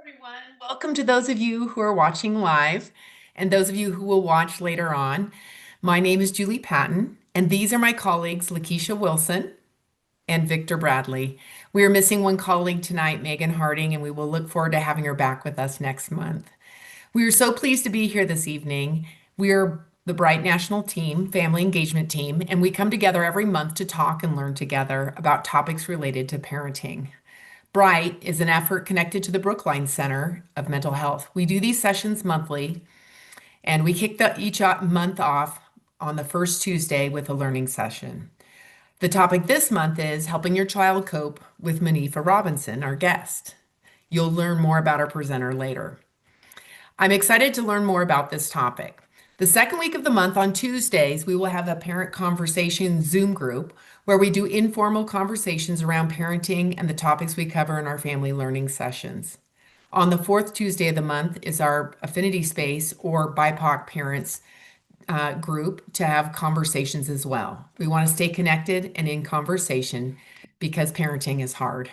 Everyone. Welcome to those of you who are watching live and those of you who will watch later on. My name is Julie Patton, and these are my colleagues, Lakeisha Wilson and Victor Bradley. We are missing one colleague tonight, Megan Harding, and we will look forward to having her back with us next month. We are so pleased to be here this evening. We are the bryt National Team, Family Engagement Team, and we come together every month to talk and learn together about topics related to parenting. bryt is an effort connected to the Brookline Center of Mental Health. We do these sessions monthly, and we kick each month off on the first Tuesday with a learning session. The topic this month is helping your child cope with Manifa Robinson, our guest. You'll learn more about our presenter later. I'm excited to learn more about this topic. The second week of the month on Tuesdays, we will have a parent conversation Zoom group where we do informal conversations around parenting and the topics we cover in our family learning sessions. On the fourth Tuesday of the month is our affinity space or BIPOC parents group to have conversations as well. We want to stay connected and in conversation because parenting is hard.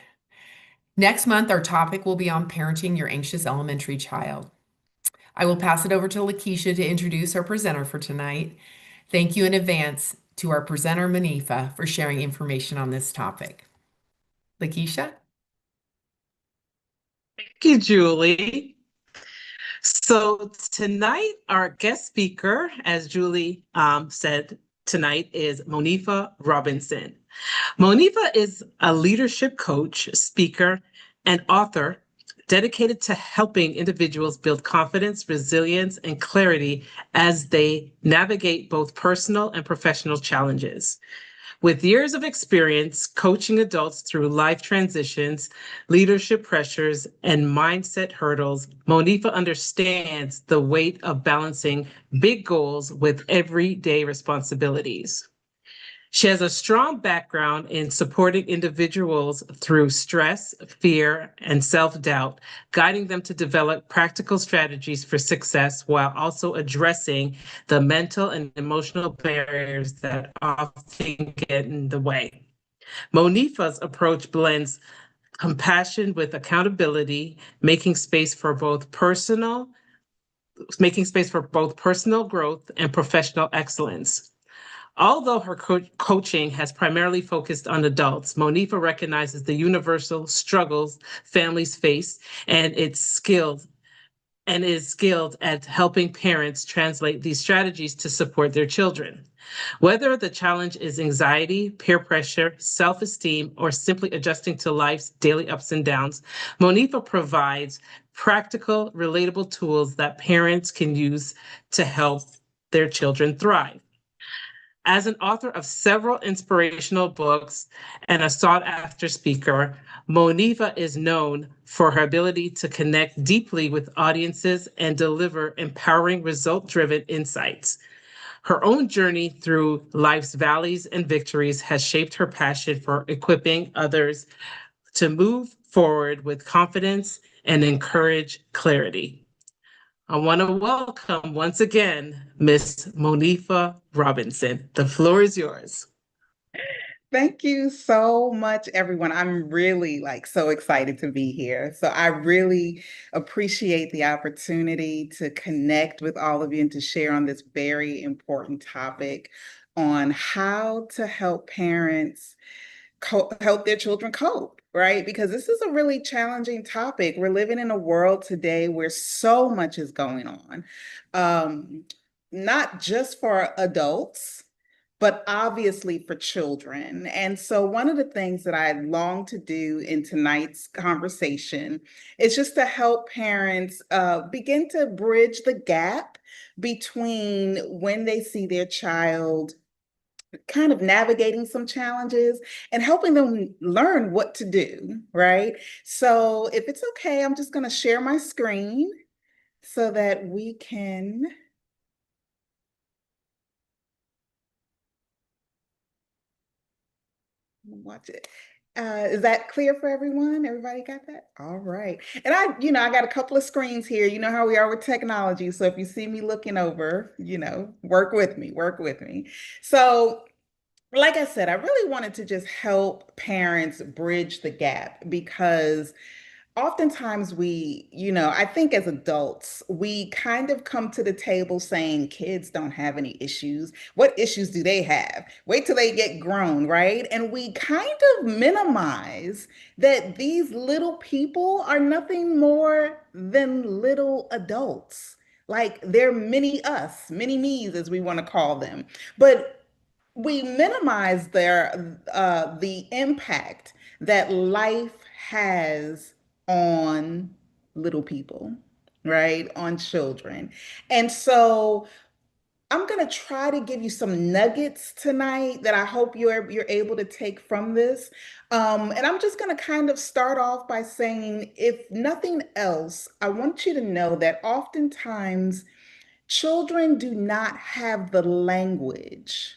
Next month, our topic will be on parenting your anxious elementary child. I will pass it over to Lakeisha to introduce our presenter for tonight. Thank you in advance to our presenter, Manifa, for sharing information on this topic. Lakeisha? Thank you, Julie. So tonight, our guest speaker, as Julie said tonight, is Monifa Robinson. Monifa is a leadership coach, speaker, and author dedicated to helping individuals build confidence, resilience, and clarity as they navigate both personal and professional challenges. With years of experience coaching adults through life transitions, leadership pressures, and mindset hurdles, Monifa understands the weight of balancing big goals with everyday responsibilities. She has a strong background in supporting individuals through stress, fear, and self-doubt, guiding them to develop practical strategies for success while also addressing the mental and emotional barriers that often get in the way. Monifa's approach blends compassion with accountability, making space for both personal growth and professional excellence. Although her coaching has primarily focused on adults, Monifa recognizes the universal struggles families face and is skilled at helping parents translate these strategies to support their children. Whether the challenge is anxiety, peer pressure, self-esteem, or simply adjusting to life's daily ups and downs, Monifa provides practical, relatable tools that parents can use to help their children thrive. As an author of several inspirational books and a sought-after speaker, Monifa is known for her ability to connect deeply with audiences and deliver empowering, result-driven insights. Her own journey through life's valleys and victories has shaped her passion for equipping others to move forward with confidence and encourage clarity. I want to welcome once again Miss Monifa Robinson. The floor is yours. Thank you so much, everyone. I'm really so excited to be here. So I really appreciate the opportunity to connect with all of you and to share on this very important topic on how to help parents help their children cope, right? Because this is a really challenging topic. We're living in a world today where so much is going on, not just for adults, but obviously for children. And so, one of the things that I long to do in tonight's conversation is just to help parents begin to bridge the gap between when they see their child kind of navigating some challenges and helping them learn what to do, right? So, if it's okay, I'm just going to share my screen so that we can watch it. Is that clear for everyone? Everybody got that? All right. And I got a couple of screens here. You know how we are with technology. So if you see me looking over, work with me, work with me. So like I said, I really wanted to just help parents bridge the gap because oftentimes I think as adults, we kind of come to the table saying kids don't have any issues. What issues do they have? Wait till they get grown, right? And we kind of minimize that these little people are nothing more than little adults. Like they're mini us, mini me's, as we want to call them. But we minimize the impact that life has on little people, right? On children. And so I'm going to try to give you some nuggets tonight that I hope you're able to take from this. And I'm just going to kind of start off by saying, if nothing else, I want you to know that oftentimes children do not have the language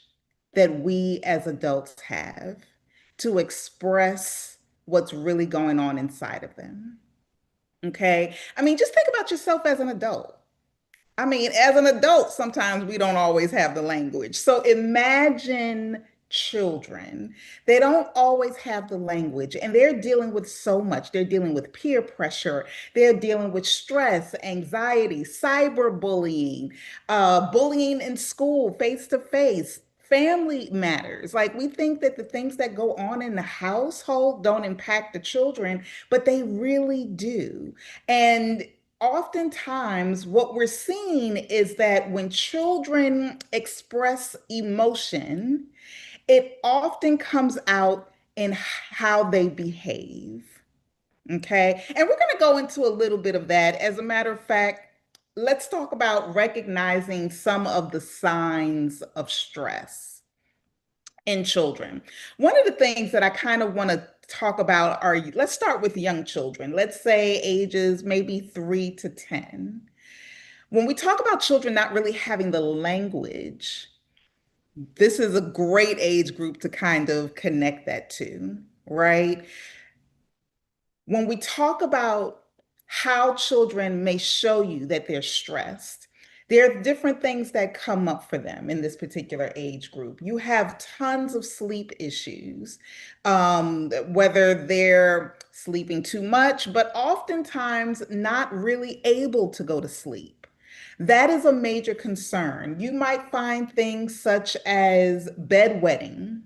that we as adults have to express what's really going on inside of them. Okay. I mean, just think about yourself as an adult. I mean, as an adult, sometimes we don't always have the language. So imagine children. They don't always have the language, and they're dealing with so much. They're dealing with peer pressure, they're dealing with stress, anxiety, cyberbullying, bullying in school, face to face. Family matters. Like we think that the things that go on in the household don't impact the children, but they really do. And oftentimes what we're seeing is that when children express emotion, it often comes out in how they behave. Okay. And we're going to go into a little bit of that. As a matter of fact, let's talk about recognizing some of the signs of stress in children. One of the things that I kind of want to talk about are, let's start with young children. Let's say ages maybe 3 to 10. When we talk about children not really having the language, this is a great age group to kind of connect that to, right? When we talk about how children may show you that they're stressed, there are different things that come up for them in this particular age group. You have tons of sleep issues, whether they're sleeping too much, but oftentimes not really able to go to sleep. That is a major concern. You might find things such as bedwetting,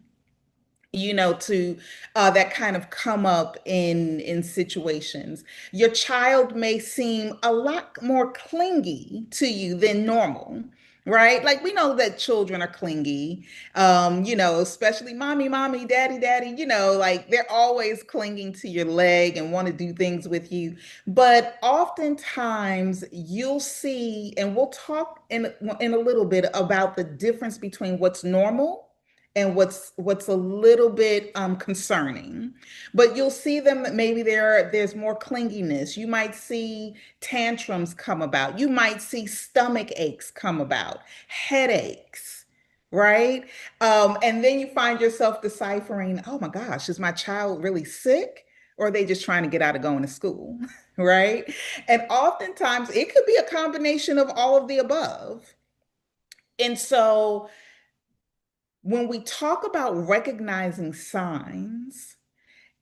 to that kind of come up in situations. Your child may seem a lot more clingy to you than normal, right? Like we know that children are clingy, especially mommy, mommy, daddy, daddy, like they're always clinging to your leg and want to do things with you. But oftentimes you'll see, and we'll talk in a little bit about the difference between what's normal and what's a little bit concerning. But you'll see them that maybe there's more clinginess. You might see tantrums come about. You might see stomach aches come about, headaches, right? And then you find yourself deciphering, oh my gosh, is my child really sick? Or are they just trying to get out of going to school, right? And oftentimes it could be a combination of all of the above. And so when we talk about recognizing signs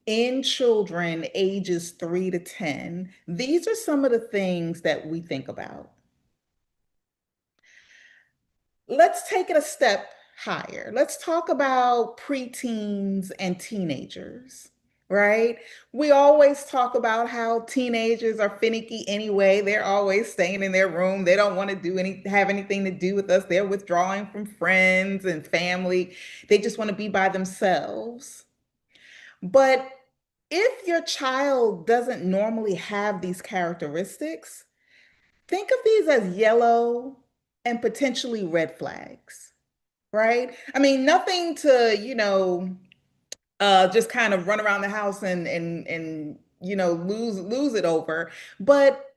in children ages 3 to 10, these are some of the things that we think about. Let's take it a step higher. Let's talk about preteens and teenagers, right? We always talk about how teenagers are finicky anyway. They're always staying in their room. They don't want to have anything to do with us. They're withdrawing from friends and family. They just want to be by themselves. But if your child doesn't normally have these characteristics, think of these as yellow and potentially red flags, right? I mean, nothing to, just kind of run around the house and lose it over. But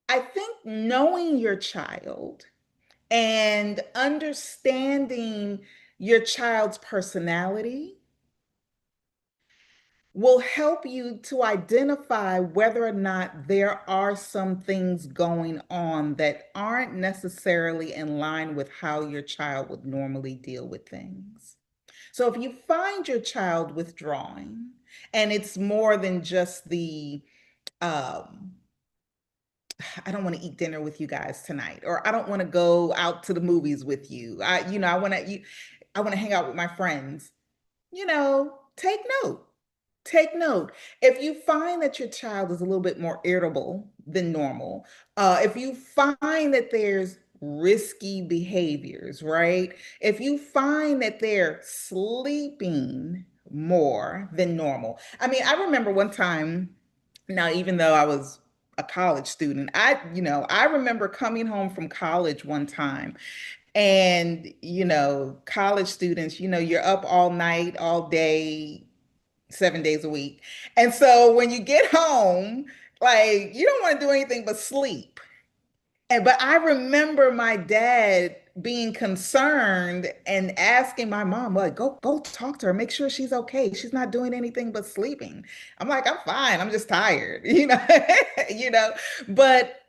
I think knowing your child and understanding your child's personality will help you to identify whether or not there are some things going on that aren't necessarily in line with how your child would normally deal with things. So if you find your child withdrawing and it's more than just the um, I don't want to eat dinner with you guys tonight, or I don't want to go out to the movies with you. I want to hang out with my friends. Take note. Take note. If you find that your child is a little bit more irritable than normal, if you find that there's risky behaviors, right? If you find that they're sleeping more than normal. I mean, I remember one time, now, even though I was a college student, I remember coming home from college one time and, college students, you're up all night, all day, 7 days a week. And so when you get home, like you don't want to do anything but sleep. But I remember my dad being concerned and asking my mom, like, go talk to her, make sure she's okay. She's not doing anything but sleeping. I'm like, I'm fine. I'm just tired, you know. But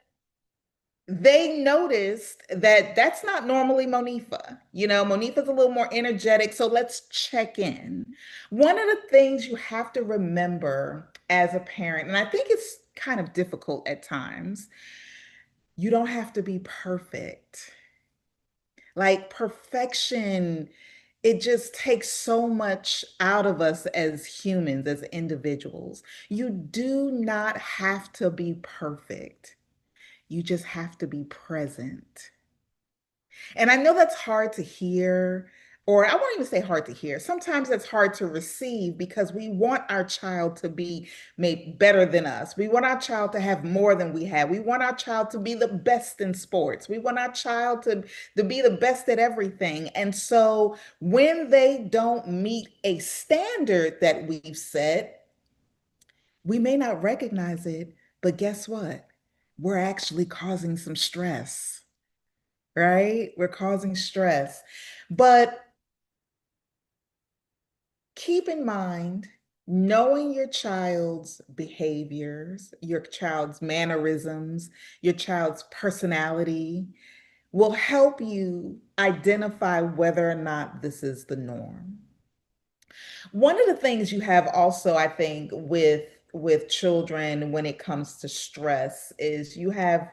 they noticed that that's not normally Monifa. Monifa's a little more energetic. So let's check in. One of the things you have to remember as a parent, and I think it's kind of difficult at times, you don't have to be perfect. Like perfection, it just takes so much out of us as humans, as individuals. You do not have to be perfect. You just have to be present. And I know that's hard to hear, or I won't even say hard to hear. Sometimes it's hard to receive because we want our child to be made better than us. We want our child to have more than we have. We want our child to be the best in sports. We want our child to be the best at everything. And so when they don't meet a standard that we've set, we may not recognize it, but guess what? We're actually causing some stress, right? We're causing stress. But keep in mind, knowing your child's behaviors, your child's mannerisms, your child's personality will help you identify whether or not this is the norm. One of the things you have also, I think, with children when it comes to stress is you have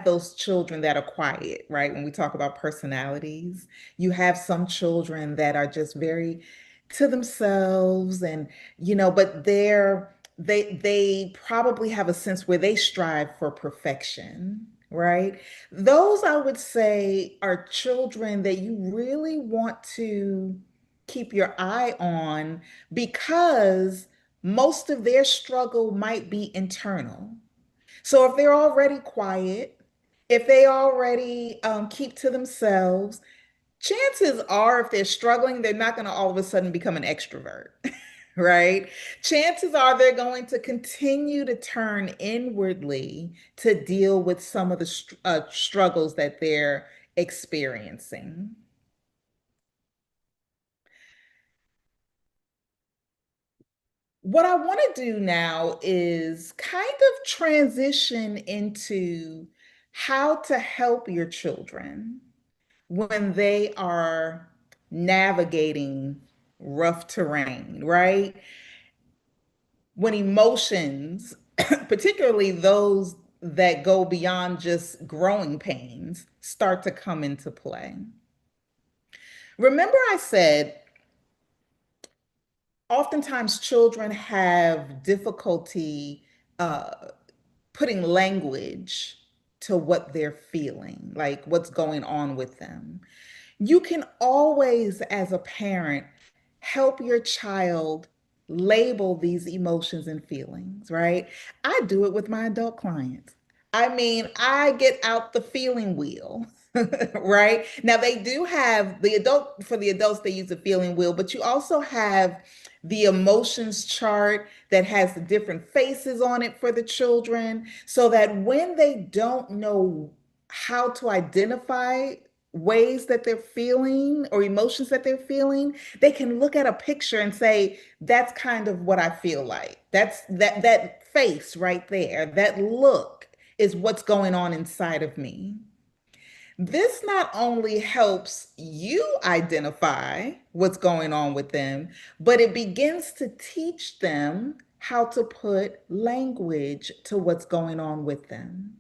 those children that are quiet, right? When we talk about personalities, you have some children that are just very to themselves and but they probably have a sense where they strive for perfection, right? Those I would say are children that you really want to keep your eye on because most of their struggle might be internal. So if they're already quiet, if they already keep to themselves, chances are if they're struggling, they're not going to all of a sudden become an extrovert, right? Chances are they're going to continue to turn inwardly to deal with some of the struggles that they're experiencing. What I want to do now is kind of transition into how to help your children when they are navigating rough terrain, right? When emotions, particularly those that go beyond just growing pains, start to come into play. Remember, I said oftentimes children have difficulty uh, putting language to what they're feeling, like what's going on with them. You can always, as a parent, help your child label these emotions and feelings, right? I do it with my adult clients. I mean, I get out the feeling wheel, right? Now they do have for the adults, they use the feeling wheel, but you also have the emotions chart that has the different faces on it for the children so that when they don't know how to identify ways that they're feeling or emotions that they're feeling, they can look at a picture and say, that's kind of what I feel like. That face right there, that look is what's going on inside of me. This not only helps you identify what's going on with them, but it begins to teach them how to put language to what's going on with them.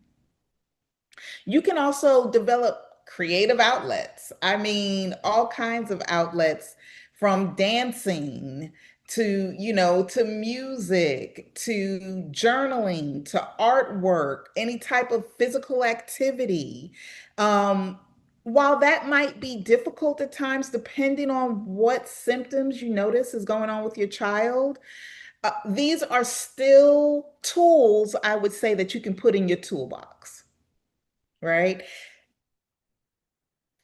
You can also develop creative outlets. I mean, all kinds of outlets from dancing to, to music, to journaling, to artwork, any type of physical activity. Um, while that might be difficult at times, depending on what symptoms you notice is going on with your child, these are still tools, I would say, that you can put in your toolbox, right?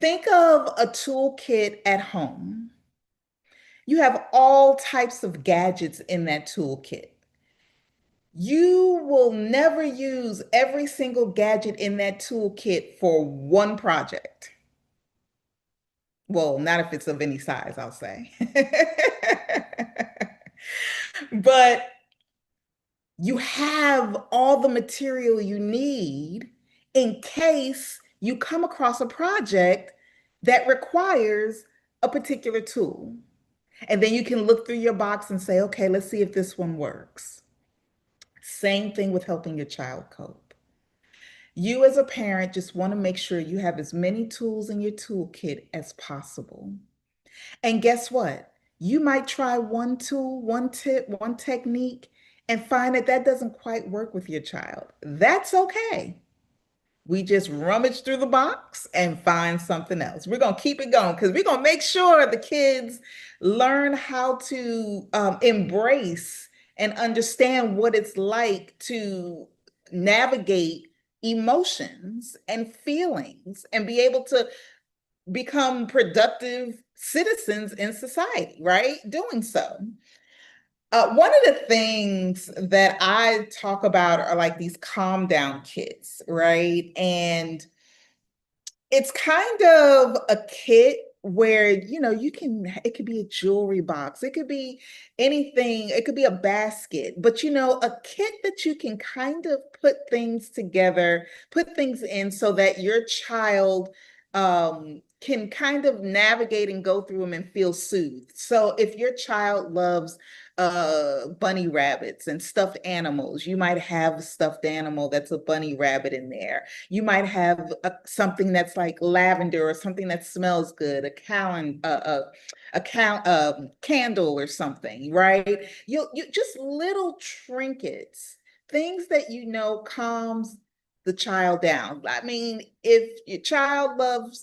Think of a toolkit at home. You have all types of gadgets in that toolkit. You will never use every single gadget in that toolkit for one project. Well, not if it's of any size, I'll say. But you have all the material you need in case you come across a project that requires a particular tool. And then you can look through your box and say, okay, let's see if this one works. Same thing with helping your child cope. You, as a parent, just want to make sure you have as many tools in your toolkit as possible. And guess what? You might try one tool, one tip, one technique, and find that that doesn't quite work with your child. That's okay. We just rummage through the box and find something else. We're going to keep it going because we're going to make sure the kids learn how to embrace and understand what it's like to navigate emotions and feelings and be able to become productive citizens in society, right? Doing so. One of the things that I talk about are like these calm down kits, right? And it's kind of a kit where, you can, it could be a jewelry box, it could be anything, it could be a basket, but a kit that you can kind of put things together, put things in so that your child can kind of navigate and go through them and feel soothed. So if your child loves bunny rabbits and stuffed animals, you might have a stuffed animal that's a bunny rabbit in there. You might have something that's like lavender or something that smells good, candle or something, right? You just little trinkets, things that calms the child down. I mean, if your child loves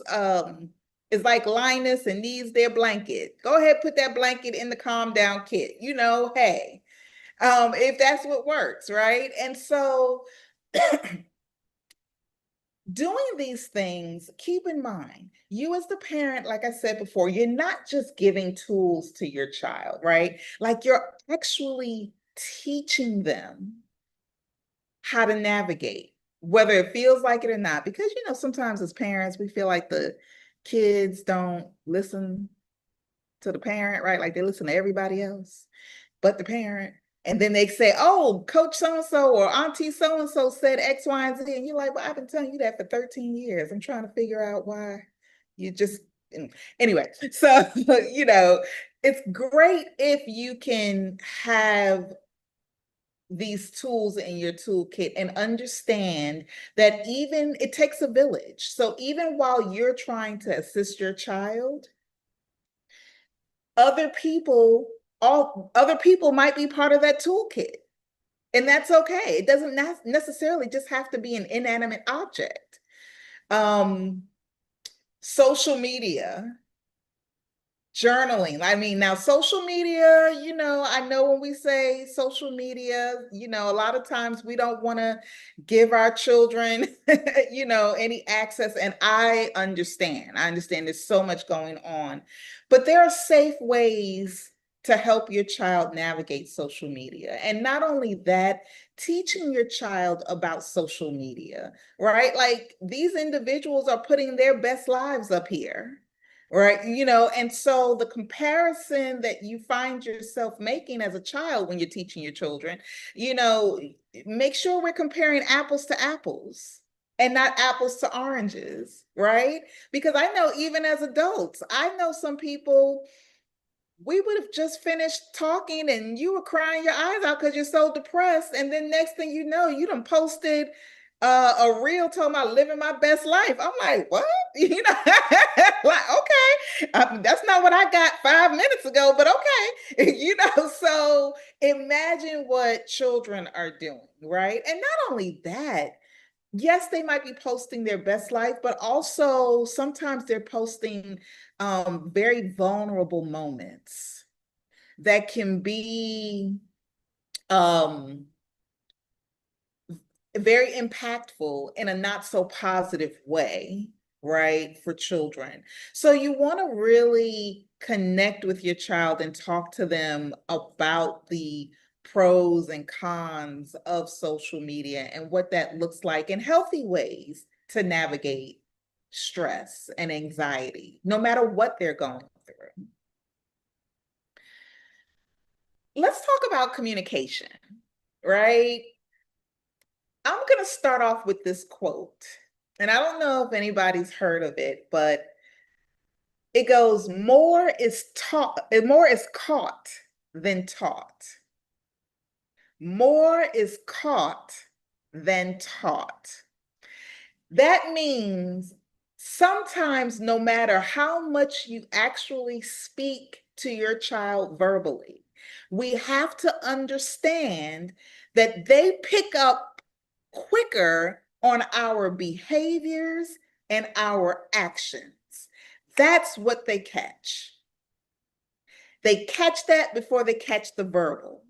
is like Linus and needs their blanket, go ahead, put that blanket in the calm down kit. Hey, if that's what works, right? And so doing these things, keep in mind, you as the parent, like I said before, you're not just giving tools to your child, right? Like you're actually teaching them how to navigate, whether it feels like it or not. Because, sometimes as parents, we feel like the kids don't listen to the parent, right? Like they listen to everybody else but the parent. And then they say, oh, Coach so-and-so or Auntie so-and-so said X, Y, and Z. And you're like, well, I've been telling you that for 13 years. I'm trying to figure out why you just, anyway. So, it's great if you can have these tools in your toolkit and understand that even it takes a village. So even while you're trying to assist your child, other people, all other people might be part of that toolkit. And that's okay. It doesn't necessarily just have to be an inanimate object. Social media, journaling. I mean, now social media, I know when we say social media, a lot of times we don't want to give our children, any access. And I understand. There's so much going on, but there are safe ways to help your child navigate social media. And not only that, teaching your child about social media, right? Like these individuals are putting their best lives up here. Right. And so the comparison that you find yourself making as a child when you're teaching your children, make sure we're comparing apples to apples and not apples to oranges. Right. Because I know even as adults, I know some people we would have just finished talking and you were crying your eyes out because you're so depressed. And then next thing you know, you done posted a reel talking about living my best life. I'm like, what? You know, like, okay, that's not what I got 5 minutes ago, but okay. You know, so imagine what children are doing, right? And not only that, yes, they might be posting their best life, but also sometimes they're posting very vulnerable moments that can be um, very impactful in a not so positive way, right, for children. So you want to really connect with your child and talk to them about the pros and cons of social media and what that looks like in healthy ways to navigate stress and anxiety, no matter what they're going through. Let's talk about communication, right? I'm going to start off with this quote. And I don't know if anybody's heard of it, but it goes, more is caught than taught. More is caught than taught. That means sometimes, no matter how much you actually speak to your child verbally, we have to understand that they pick up quicker on our behaviors and our actions. That's what they catch. They catch that before they catch the verbal.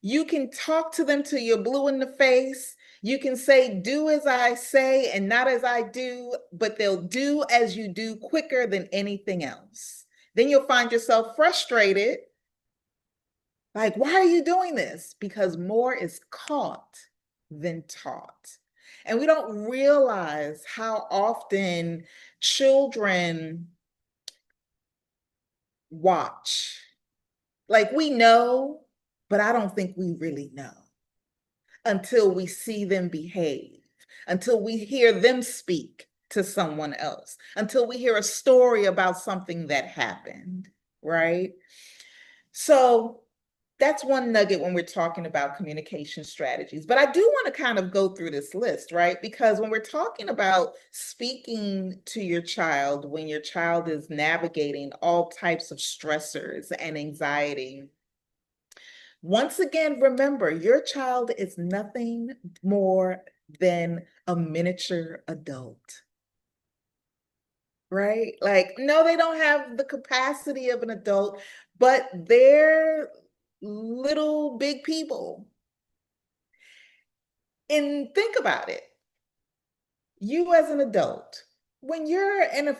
You can talk to them till you're blue in the face. You can say, do as I say and not as I do, but they'll do as you do quicker than anything else. Then you'll find yourself frustrated. Like, why are you doing this? Because more is caught than taught. And we don't realize how often children watch. Like, we know, but I don't think we really know until we see them behave, until we hear them speak to someone else, until we hear a story about something that happened, right? So that's one nugget when we're talking about communication strategies. But I do want to kind of go through this list, right? Because when we're talking about speaking to your child, when your child is navigating all types of stressors and anxiety, once again, remember your child is nothing more than a miniature adult, right? Like, no, they don't have the capacity of an adult, but they're little big people. And think about it. You as an adult, when you're in a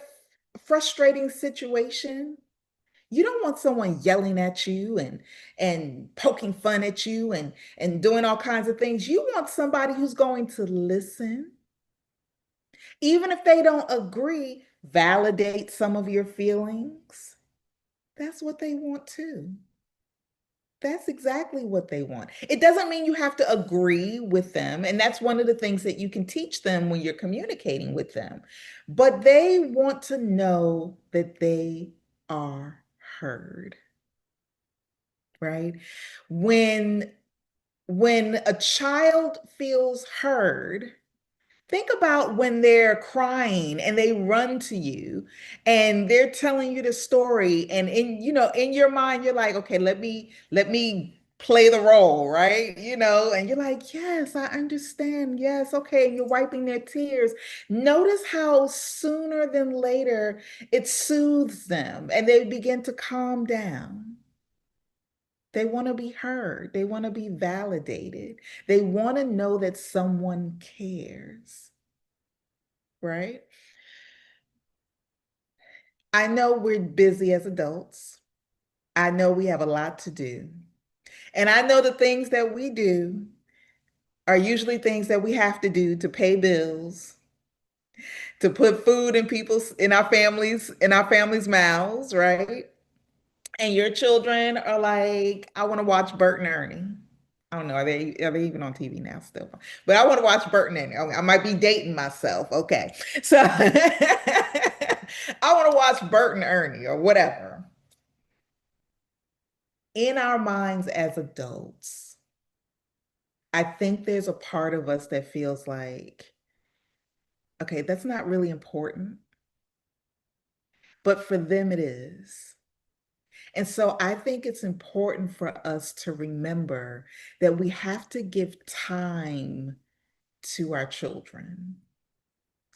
frustrating situation, you don't want someone yelling at you and poking fun at you and doing all kinds of things. You want somebody who's going to listen, even if they don't agree, validate some of your feelings. That's what they want too. That's exactly what they want. It doesn't mean you have to agree with them. And that's one of the things that you can teach them when you're communicating with them. But they want to know that they are heard, right? When when a child feels heard, think about when they're crying and they run to you and they're telling you the story and in your mind you're like, okay, let me play the role, right? And you're like, yes, I understand. Yes, okay, and you're wiping their tears. Notice how sooner than later it soothes them and they begin to calm down. They want to be heard. They want to be validated. They want to know that someone cares, right? I know we're busy as adults. I know we have a lot to do. And I know the things that we do are usually things that we have to do to pay bills, to put food in our families' mouths, right? And your children are like, I want to watch Bert and Ernie. I don't know, are they even on TV now still? But I want to watch Bert and Ernie. I might be dating myself. Okay. So I want to watch Bert and Ernie or whatever. in our minds as adults, I think there's a part of us that feels like, okay, that's not really important, but for them it is. And so I think it's important for us to remember that we have to give time to our children,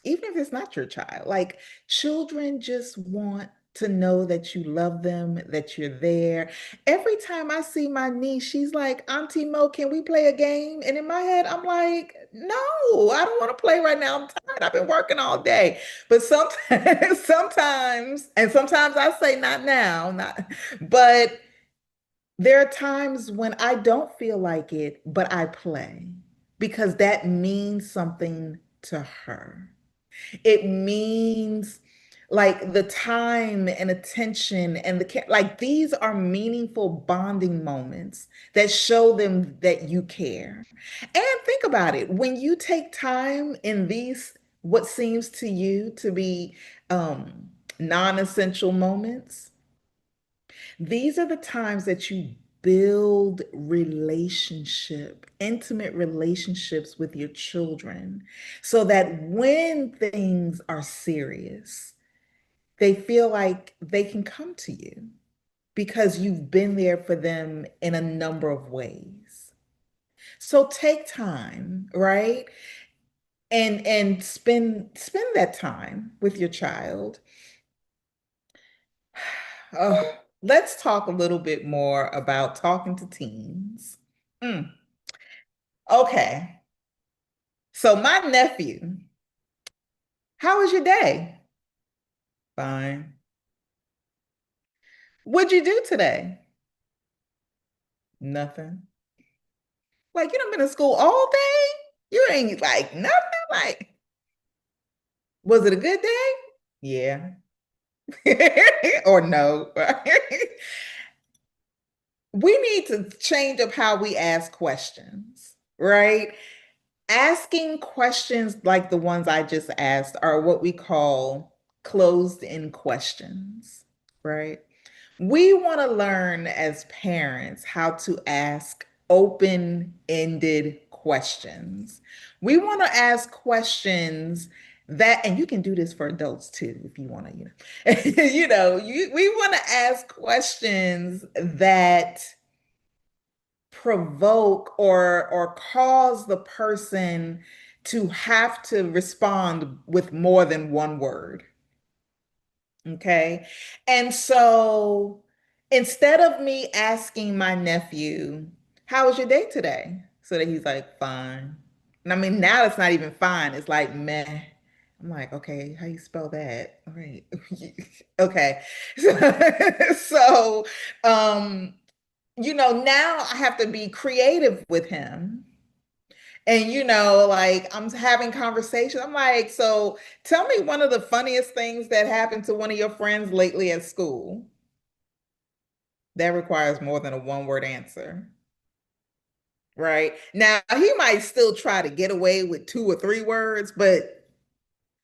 even if it's not your child. Like, children just want to know that you love them, that you're there. Every time I see my niece, she's like, Auntie Mo, can we play a game? And in my head, I'm like, no, I don't want to play right now. I'm tired. I've been working all day. But sometimes, sometimes I say, not now, not, but there are times when I don't feel like it, but I play because that means something to her. It means like the time and attention and the care, like these are meaningful bonding moments that show them that you care. And think about it, when you take time in these, what seems to you to be non-essential moments, these are the times that you build intimate relationships with your children, so that when things are serious, they feel like they can come to you because you've been there for them in a number of ways. So take time, right? And spend that time with your child. Oh, let's talk a little bit more about talking to teens. Mm, okay. So my nephew, how was your day? Fine. What'd you do today? Nothing. Like, you done been in school all day? You ain't like nothing? Like, was it a good day? Yeah. Or no. We need to change up how we ask questions, right? Asking questions like the ones I just asked are what we call closed-end questions, right? We want to learn as parents how to ask open-ended questions. We want to ask questions that, and you can do this for adults too, if you want to, we want to ask questions that provoke or cause the person to have to respond with more than one word. Okay. And so instead of me asking my nephew, how was your day today? So that he's like, fine. And I mean, now it's not even fine. It's like, meh. I'm like, okay, how you spell that? All right. Okay. So, um, now I have to be creative with him. And, like I'm having conversation. I'm like, so tell me one of the funniest things that happened to one of your friends lately at school. That requires more than a one-word answer. Right. Now, he might still try to get away with 2 or 3 words, but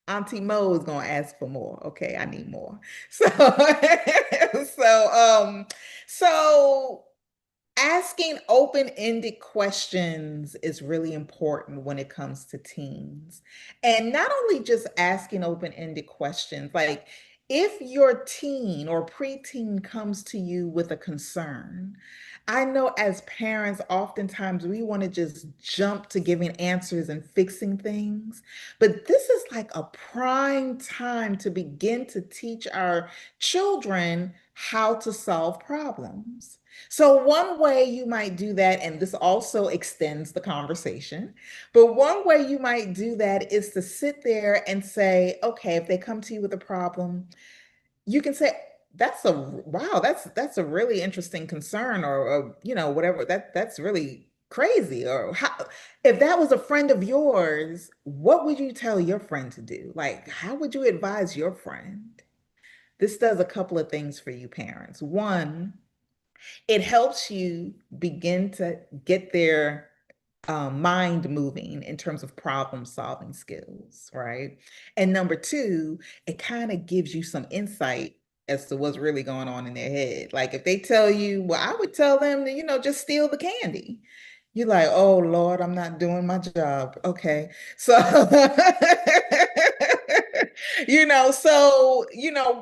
Auntie Mo is gonna ask for more. Okay, I need more. So, so, so asking open-ended questions is really important when it comes to teens. And not only just asking open-ended questions, like if your teen or preteen comes to you with a concern, I know as parents, oftentimes we want to just jump to giving answers and fixing things. But this is like a prime time to begin to teach our children how to solve problems. So, one way you might do that, and this also extends the conversation, but one way you might do that is to sit there and say, okay, if they come to you with a problem, you can say, that's a really interesting concern, or whatever, that's really crazy. Or how, if that was a friend of yours, what would you tell your friend to do? Like, how would you advise your friend? This does a couple of things for you parents. One, it helps you begin to get their mind moving in terms of problem solving skills, right? And number two, it kind of gives you some insight as to what's really going on in their head. Like if they tell you, well, I would tell them to, just steal the candy. You're like, oh Lord, I'm not doing my job. Okay. So,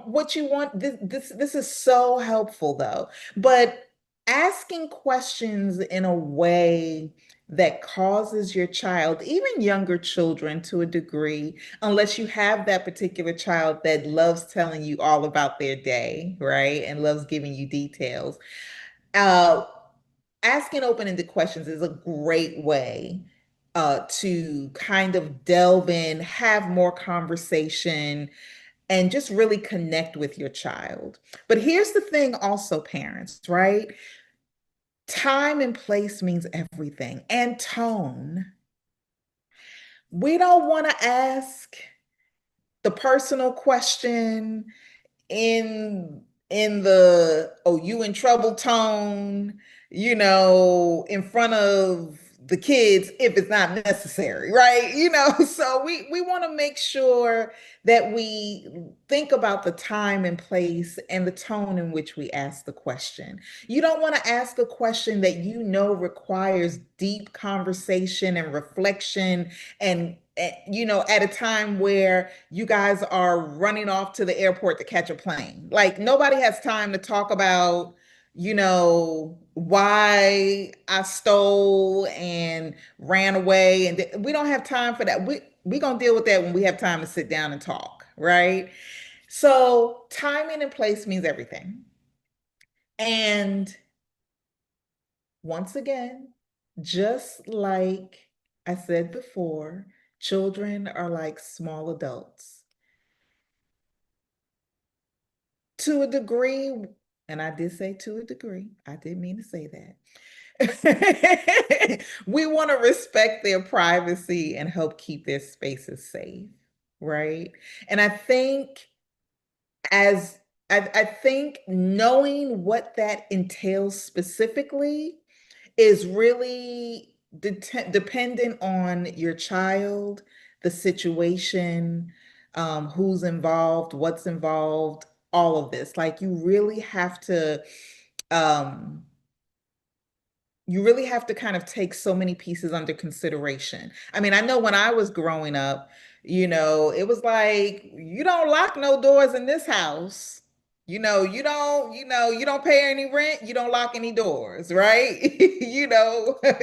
what you want, this is so helpful though. But asking questions in a way that causes your child, even younger children to a degree, unless you have that particular child that loves telling you all about their day, right? And loves giving you details. Uh, Asking open-ended questions is a great way to kind of delve in, have more conversation, and just really connect with your child. But here's the thing also, parents, right? Time and place means everything, and tone. We don't want to ask the personal question in the "oh you in trouble" tone, in front of the kids if it's not necessary, right? So we want to make sure that we think about the time and place and the tone in which we ask the question. You don't want to ask a question that requires deep conversation and reflection, and at a time where you guys are running off to the airport to catch a plane. Like nobody has time to talk about, why I stole and ran away. And we don't have time for that. We gonna deal with that when we have time to sit down and talk, right? So timing and place means everything. And once again, just like I said before, children are like small adults. To a degree, and I did say to a degree, I didn't mean to say that. We want to respect their privacy and help keep their spaces safe, right? And as I think knowing what that entails specifically is really dependent on your child, the situation, who's involved, what's involved, all of this. Like um, you really have to kind of take so many pieces under consideration. I mean, I know when I was growing up, it was like, you don't lock no doors in this house. You don't pay any rent, you don't lock any doors, right?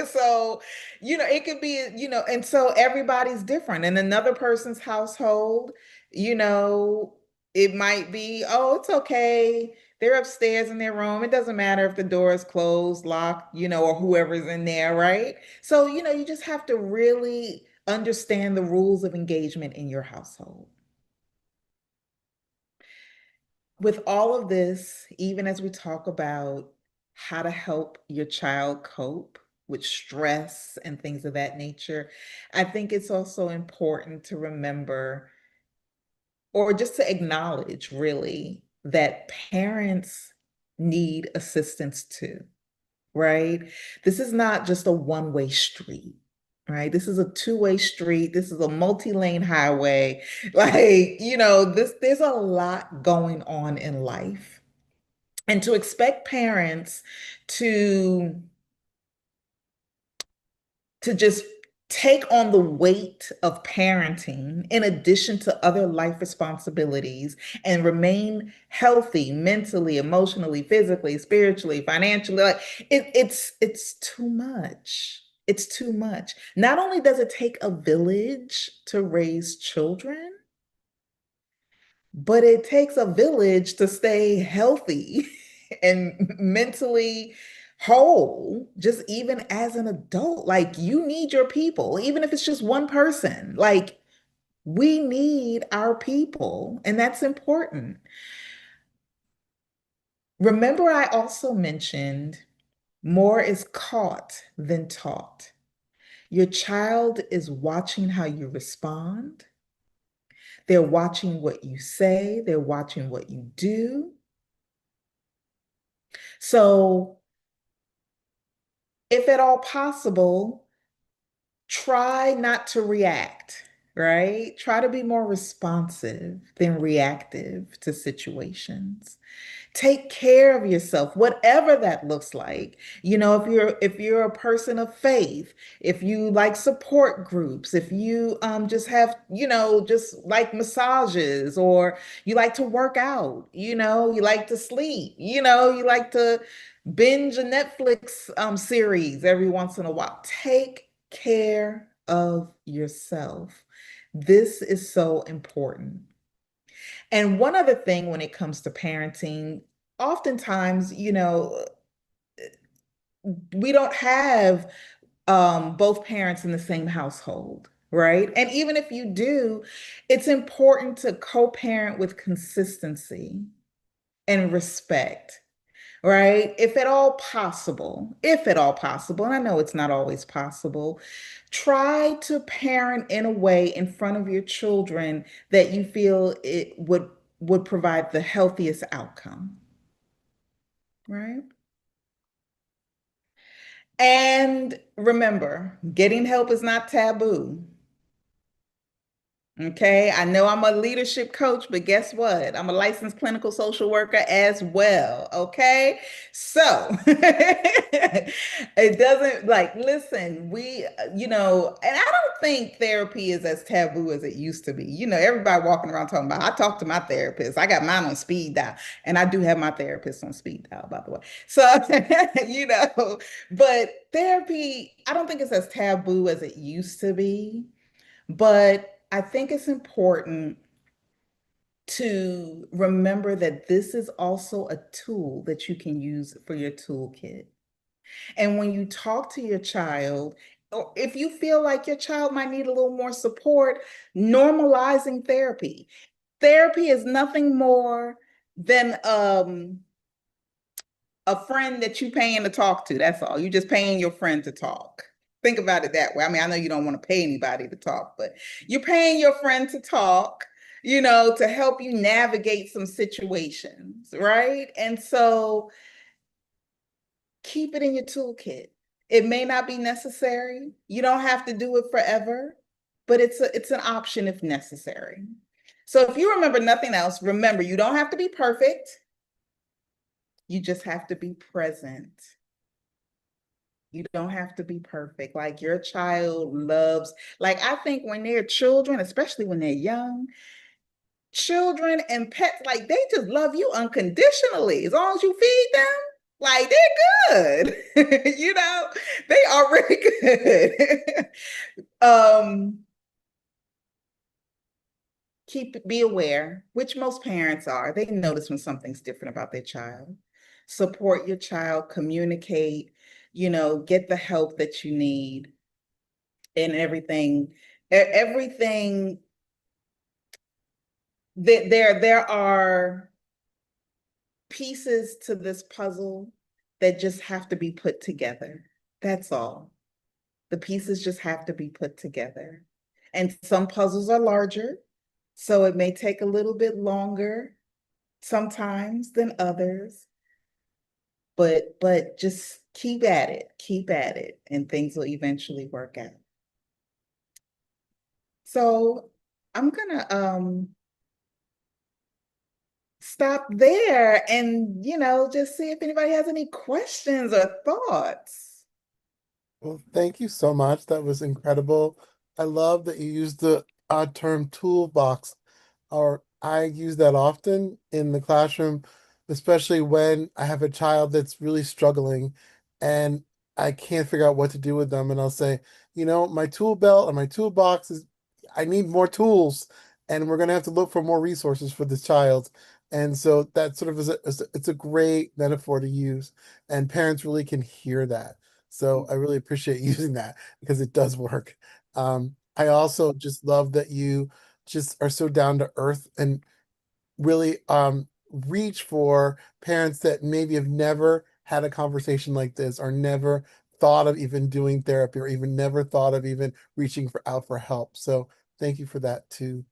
So, it could be, and so everybody's different. In another person's household, you know, it might be, oh, it's okay, they're upstairs in their room. It doesn't matter if the door is closed, locked, or whoever's in there, right? So, you just have to really understand the rules of engagement in your household. With all of this, even as we talk about how to help your child cope with stress and things of that nature, I think it's also important to remember, or just to acknowledge really, that parents need assistance too, right? This is not just a one-way street, right? This is a two-way street. This is a multi-lane highway. Like, there's a lot going on in life. And to expect parents to just take on the weight of parenting in addition to other life responsibilities and remain healthy mentally, emotionally, physically, spiritually, financially, like it's too much. It's too much. Not only does it take a village to raise children, but it takes a village to stay healthy and mentally whole, just even as an adult. Like you need your people, even if it's just one person. Like we need our people, and that's important. Remember, I also mentioned more is caught than taught. Your child is watching how you respond. They're watching what you say. They're watching what you do. So, if at all possible, try not to react, right? Try to be more responsive than reactive to situations. Take care of yourself, whatever that looks like. You know, if you're a person of faith, if you like support groups, if you just have, just like massages, or you like to work out, you like to sleep, you like to binge a Netflix series every once in a while. Take care of yourself. This is so important. And one other thing when it comes to parenting, oftentimes, we don't have both parents in the same household, right? And even if you do, it's important to co-parent with consistency and respect, right? If at all possible, and I know it's not always possible, try to parent in a way in front of your children that you feel it would provide the healthiest outcome, right? And remember, getting help is not taboo. Okay, I know I'm a leadership coach, but guess what? I'm a licensed clinical social worker as well. Okay, so it doesn't like, listen, and I don't think therapy is as taboo as it used to be. Everybody walking around talking about, I talk to my therapist, I got mine on speed dial, and I do have my therapist on speed dial, by the way. So, but therapy, I don't think it's as taboo as it used to be. But I think it's important to remember that this is also a tool that you can use for your toolkit. And when you talk to your child, or if you feel like your child might need a little more support, normalizing therapy. Therapy is nothing more than a friend that you paying to talk to. That's all. You're just paying your friend to talk. Think about it that way. I mean, I know you don't want to pay anybody to talk, but you're paying your friend to talk, to help you navigate some situations, right? And so keep it in your toolkit. It may not be necessary. You don't have to do it forever, but it's an option if necessary. So if you remember nothing else, remember you don't have to be perfect. You just have to be present. You don't have to be perfect. Like your child loves, like I think when they're children, especially when they're young, children and pets, like they just love you unconditionally as long as you feed them. Like they're good. They are really good. um, be aware, which most parents are. They notice when something's different about their child. Support your child, communicate, get the help that you need and everything. Everything that there are pieces to this puzzle that just have to be put together. That's all. The pieces just have to be put together. And some puzzles are larger, so it may take a little bit longer sometimes than others, but just keep at it, and things will eventually work out. So I'm gonna stop there and just see if anybody has any questions or thoughts. Well, thank you so much. That was incredible. I love that you used the term toolbox, or I use that often in the classroom, especially when I have a child that's really struggling and I can't figure out what to do with them. And I'll say, my tool belt or my toolbox is, I need more tools, and we're going to have to look for more resources for this child. And so that sort of it's a great metaphor to use, and parents really can hear that. So I really appreciate using that because it does work. I also just love that you just are so down to earth and really reach for parents that maybe have never had a conversation like this, or never thought of even doing therapy, or even never thought of even reaching for out for help. So thank you for that too.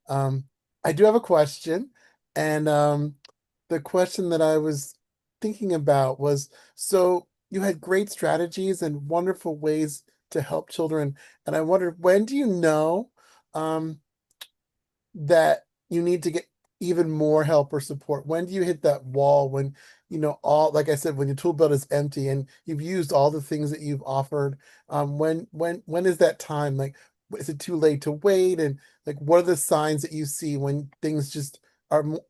Um, I do have a question, and the question that I was thinking about was, so you had great strategies and wonderful ways to help children, and I wondered, when do you know um, that you need to get even more help or support? When do you hit that wall when, all, like I said, when your tool belt is empty and you've used all the things that you've offered? When is that time? Like, is it too late to wait? And like, what are the signs that you see when things just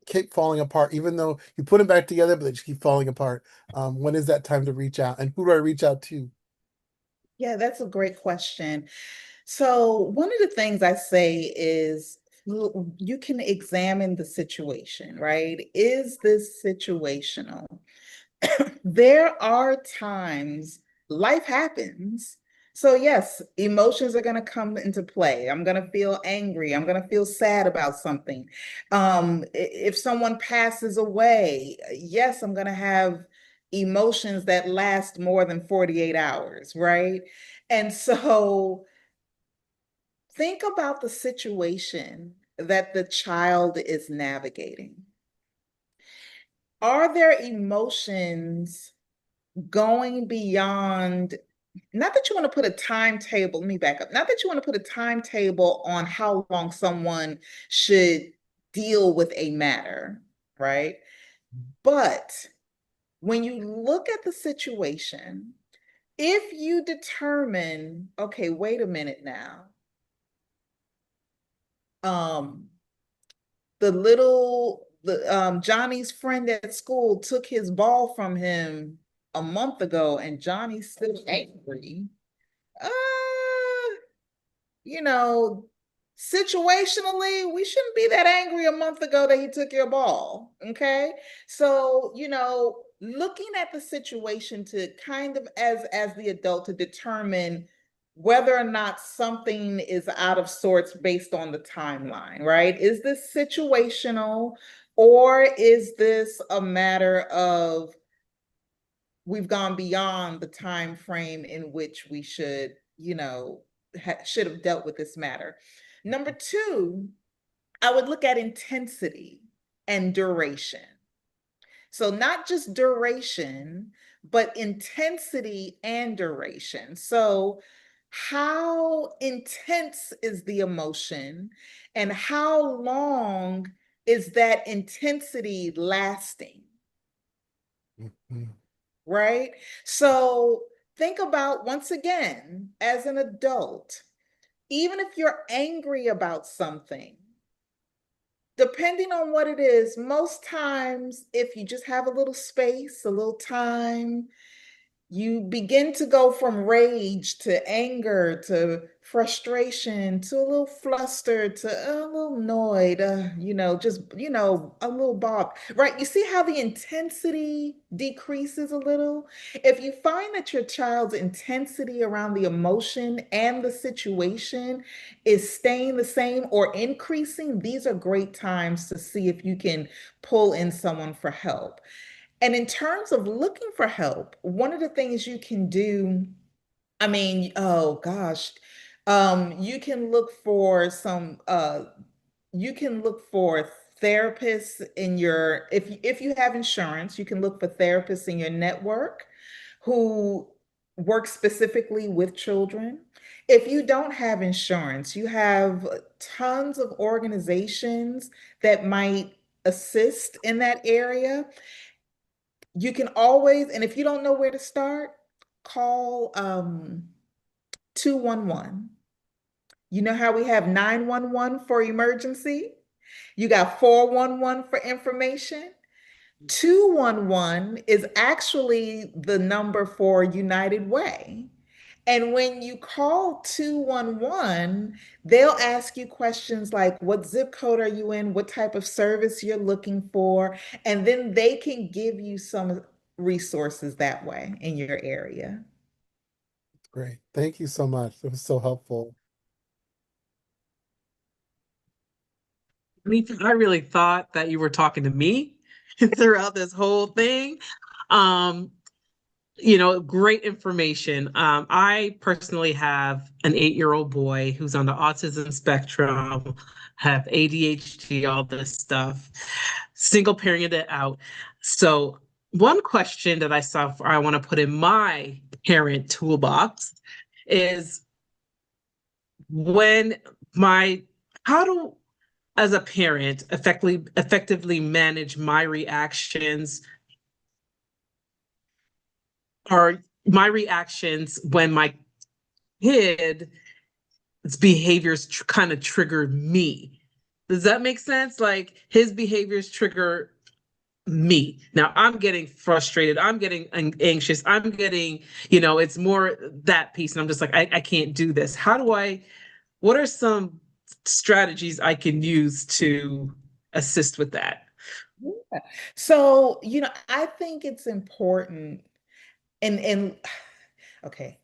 keep falling apart, even though you put them back together, but they just keep falling apart? When is that time to reach out? And who do I reach out to? Yeah, that's a great question. So, one of the things I say is you can examine the situation, right? Is this situational? There are times life happens. So, yes, emotions are going to come into play. I'm going to feel angry. I'm going to feel sad about something. If someone passes away, yes, I'm going to have emotions that last more than 48 hours, right? And so, think about the situation that the child is navigating. Are there emotions going beyond, not that you want to put a timetable, let me back up, not that you want to put a timetable on how long someone should deal with a matter, right? But when you look at the situation, if you determine, okay, wait a minute now, um, Johnny's friend at school took his ball from him a month ago and Johnny's still angry. Uh, you know, situationally, we shouldn't be that angry a month ago that he took your ball. Okay. So, looking at the situation to kind of as the adult to determine whether or not something is out of sorts based on the timeline, right? Is this situational, or is this a matter of we've gone beyond the time frame in which we should, should have dealt with this matter? Number two, I would look at intensity and duration. So not just duration, but intensity and duration. So how intense is the emotion and how long is that intensity lasting? Mhm. Right? So think about, once again, as an adult, even if you're angry about something, depending on what it is, most times, if you just have a little space, a little time, you begin to go from rage to anger to frustration to a little flustered to a little annoyed, just, a little bob, right? You see how the intensity decreases a little? If you find that your child's intensity around the emotion and the situation is staying the same or increasing, these are great times to see if you can pull in someone for help. And in terms of looking for help, one of the things you can do, I mean, oh gosh, you can look for you can look for therapists in your, if you have insurance, you can look for therapists in your network who work specifically with children. If you don't have insurance, you have tons of organizations that might assist in that area. You can always, and if you don't know where to start, call 211. You know how we have 911 for emergency? You got 411 for information. 211 is actually the number for United Way. And when you call 211, they'll ask you questions like, what zip code are you in? What type of service you're looking for? And then they can give you some resources that way in your area. Great. Thank you so much. It was so helpful. I really thought that you were talking to me throughout this whole thing. Um, great information. I personally have an 8-year-old boy who's on the autism spectrum, have ADHD, all this stuff, single parenting it out. So one question that I want to put in my parent toolbox is when my how do, as a parent, effectively manage my reactions or my reactions when my kid's behaviors kind of trigger me? Does that make sense? Like his behaviors trigger me. Now I'm getting frustrated. I'm getting anxious. I'm getting, it's more that piece. And I'm just like, I can't do this. What are some strategies I can use to assist with that? Yeah. So, I think it's important and okay,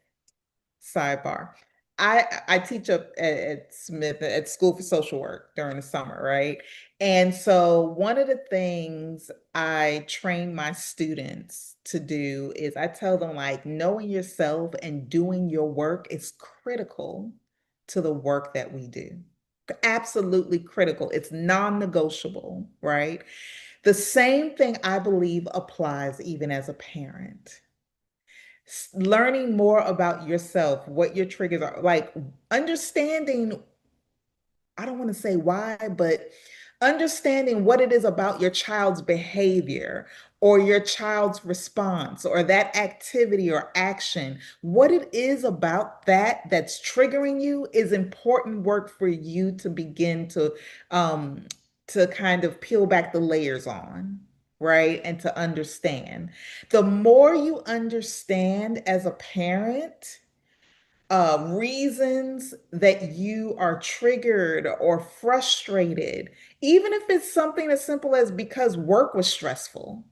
sidebar. I teach up at Smith at School for Social Work during the summer, right? And so one of the things I train my students to do is I tell them like knowing yourself and doing your work is critical to the work that we do. Absolutely critical. It's non-negotiable, right? The same thing I believe applies even as a parent. Learning more about yourself, what your triggers are, like understanding, I don't want to say why, but understanding what it is about your child's behavior or your child's response or that activity or action, what it is about that that's triggering you is important work for you to begin um to kind of peel back the layers on, right? And to understand. The more you understand as a parent, reasons that you are triggered or frustrated, even if it's something as simple as because work was stressful,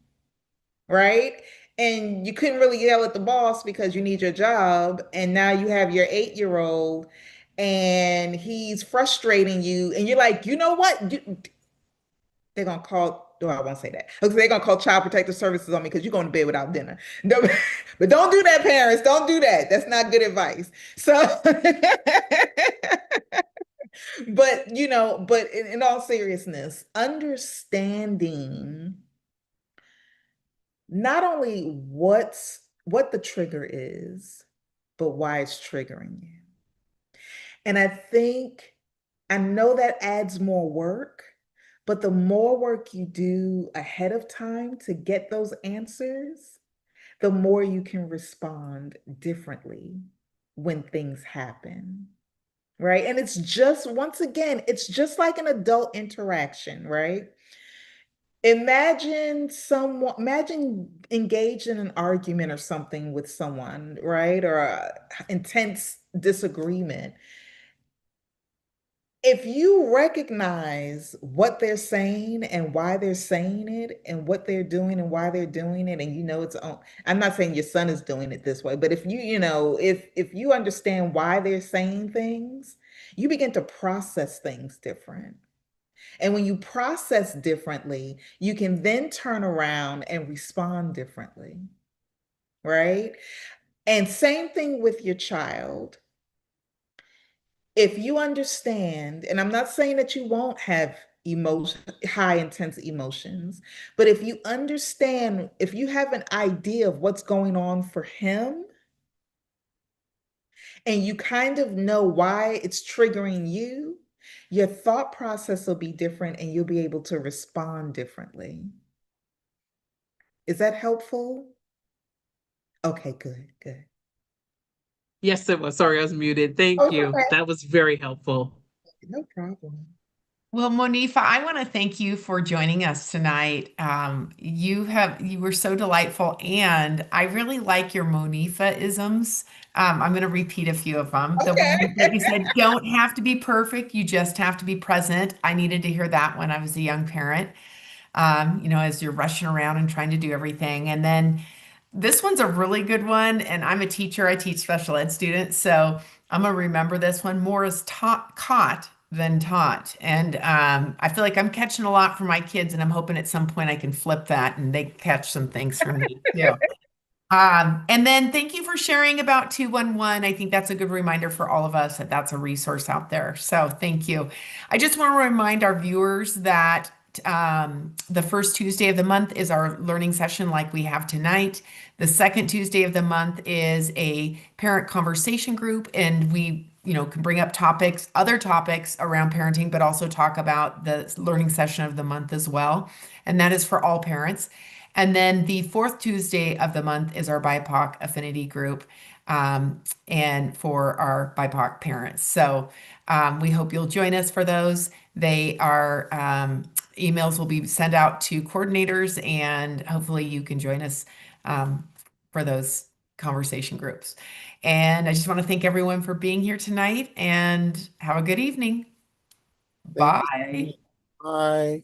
right? And you couldn't really yell at the boss because you need your job. And now you have your 8-year-old and he's frustrating you. And you're like, you know what? They're gonna call, oh, I won't say that. Okay, they're gonna call Child Protective Services on me because you're going to bed without dinner. No, but don't do that, parents. Don't do that. That's not good advice. So, but in all seriousness, understanding not only what the trigger is, but why it's triggering you. And I know that adds more work, but the more work you do ahead of time to get those answers, the more you can respond differently when things happen. Right. And it's just, once again, it's just like an adult interaction, right? Imagine engaged in an argument or something with someone, right? Or a intense disagreement. If you recognize what they're saying and why they're saying it and what they're doing and why they're doing it, and it's on, I'm not saying your son is doing it this way, but if if you understand why they're saying things, you begin to process things different. And when you process differently, you can then turn around and respond differently, right? And same thing with your child. If you understand, and I'm not saying that you won't have high intense emotions, but if you understand, if you have an idea of what's going on for him, and you kind of know why it's triggering you, your thought process will be different and you'll be able to respond differently. Is that helpful? Okay, good, good. Yes, it was. Sorry, I was muted. Oh, Thank it's you. okay. That was very helpful. No problem. Well, Monifa, I want to thank you for joining us tonight. You were so delightful, and I really like your Monifa-isms. I'm going to repeat a few of them. The one that Okay. you said, don't have to be perfect, you just have to be present. I needed to hear that when I was a young parent, as you're rushing around and trying to do everything. And then this one's a really good one, and I'm a teacher. I teach special ed students, so I'm gonna remember this one. More is caught than taught, and I feel like I'm catching a lot from my kids, and I'm hoping at some point I can flip that and they catch some things from me too. And then thank you for sharing about 211. I think that's a good reminder for all of us that that's a resource out there. So thank you. I just want to remind our viewers that The first Tuesday of the month is our learning session like we have tonight. The second Tuesday of the month is a parent conversation group, and we, can bring up topics, other topics around parenting, but also talk about the learning session of the month as well. And that is for all parents. And then the fourth Tuesday of the month is our BIPOC affinity group, and for our BIPOC parents. So we hope you'll join us for those. They are emails will be sent out to coordinators, and hopefully you can join us for those conversation groups. And I just want to thank everyone for being here tonight and have a good evening. Thank you so much. Bye. Bye.